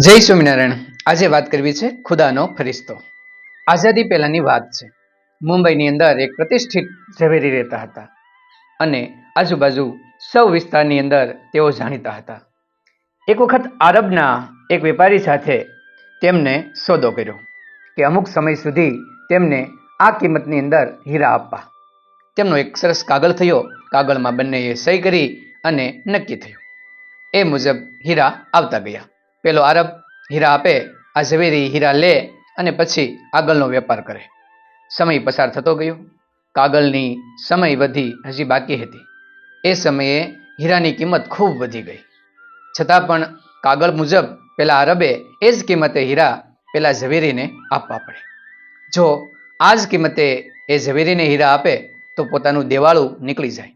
જય સ્વામિનારાયણ. આજે વાત કરવી છે ખુદાનો ફરિશ્તો. આઝાદી પહેલાની વાત છે. મુંબઈની અંદર એક પ્રતિષ્ઠિત ઝવેરી રહેતા હતા અને આજુબાજુ સૌ વિસ્તારની અંદર તેઓ જાણીતા હતા. એક વખત આરબના એક વેપારી સાથે તેમને સોદો કર્યો કે અમુક સમય સુધી તેમને આ કિંમતની અંદર હીરા આપવા. તેમનો એક સરસ કાગળ થયો. કાગળમાં બંનેએ સહી કરી અને નક્કી થયું. એ મુજબ હીરા આવતા ગયા. પેલો આરબ હીરા આપે, આ ઝવેરી હીરા લે અને પછી આગળનો વેપાર કરે. સમય પસાર થતો ગયો. કાગળની સમયવધિ હજી બાકી હતી. એ સમયે હીરાની કિંમત ખૂબ વધી ગઈ. છતાં પણ કાગળ મુજબ પેલા આરબે એ જ કિંમતે હીરા પેલા ઝવેરીને આપવા પડે. જો આ જ કિંમતે એ ઝવેરીને હીરા આપે તો પોતાનું દેવાળું નીકળી જાય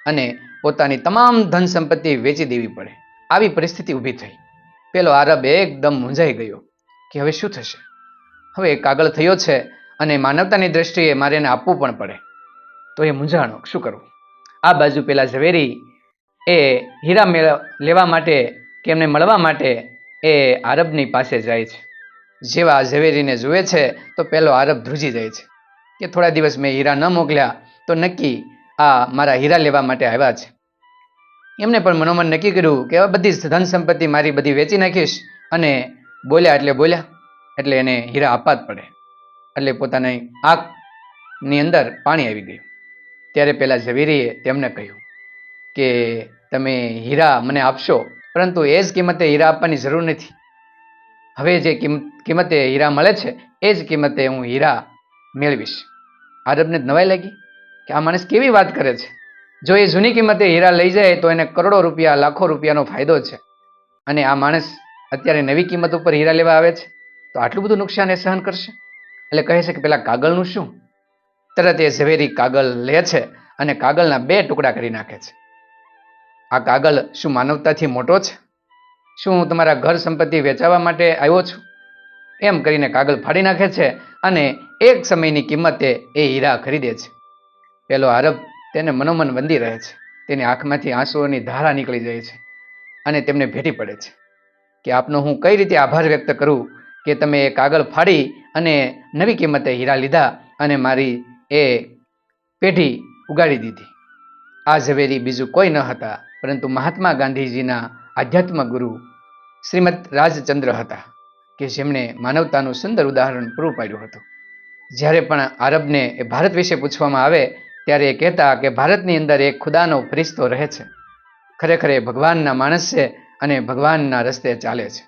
અને પોતાની તમામ ધન સંપત્તિ વેચી દેવી પડે. આવી પરિસ્થિતિ ઊભી થઈ. પેલો આરબ એકદમ મૂંઝાઈ ગયો કે હવે શું થશે. હવે કાગળ થયો છે અને માનવતાની દ્રષ્ટિએ મારે એને આપવું પણ પડે. તો એ મૂંઝાણો શું કરવું. આ બાજુ પેલા ઝવેરી એ હીરા લેવા માટે કે એમને મળવા માટે એ આરબની પાસે જાય છે. જેવા ઝવેરીને જુએ છે તો પેલો આરબ ધ્રુજી જાય છે કે થોડા દિવસ મેં હીરા ન મોકલ્યા તો નક્કી આ મારા હીરા લેવા માટે આવ્યા છે. એમને પણ મનોમન નક્કી કર્યું કે હવે બધી ધન સંપત્તિ મારી બધી વેચી નાખીશ અને બોલ્યા એટલે એને હીરા આપવા જ પડે. એટલે પોતાની આંખની અંદર પાણી આવી ગયું. ત્યારે પેલા ઝવેરીએ તેમને કહ્યું કે તમે હીરા મને આપશો, પરંતુ એ જ કિંમતે હીરા આપવાની જરૂર નથી. હવે જે કિંમતે હીરા મળે છે એ જ કિંમતે હું હીરા મેળવીશ. આરબને નવાઈ લાગી કે આ માણસ કેવી વાત કરે છે. જો એ જૂની કિંમતે હીરા લઈ જાય તો એને કરોડો રૂપિયા, લાખો રૂપિયાનો ફાયદો છે, અને આ માણસ અત્યારે નવી કિંમત ઉપર હીરા લેવા આવે છે તો આટલું બધું નુકસાન એ સહન કરશે. એટલે કહે છે કે પેલા કાગળનું શું. તરત એ ઝવેરી કાગળ લે છે અને કાગળના 2 ટુકડા કરી નાખે છે. આ કાગળ શું માનવતાથી મોટો છે? શું હું તમારા ઘર સંપત્તિ વેચાવા માટે આવ્યો છું? એમ કરીને કાગળ ફાડી નાખે છે અને એક સમયની કિંમતે એ હીરા ખરીદે છે. પેલો આરબ તેને મનોમન વંદી રહે છે. તેની આંખમાંથી આંસુઓની ધારા નીકળી જાય છે અને તેમને ભેટી પડે છે કે આપનો હું કઈ રીતે આભાર વ્યક્ત કરું કે તમે એ કાગળ ફાડી અને નવી કિંમતે હીરા લીધા અને મારી એ પેઢી ઉગાડી દીધી. આ ઝવેરી બીજું કોઈ ન હતા પરંતુ મહાત્મા ગાંધીજીના આધ્યાત્મ ગુરુ શ્રીમદ રાજચંદ્ર હતા કે જેમણે માનવતાનું સુંદર ઉદાહરણ પૂરું પાડ્યું હતું. જ્યારે પણ આરબને એ ભારત વિશે પૂછવામાં આવે ત્યારે એ કહેતા કે ભારતની અંદર એક ખુદાનો ફરિશ્તો રહે છે. ખરેખર એ ભગવાનના માણસ છે અને ભગવાનના રસ્તે ચાલે છે.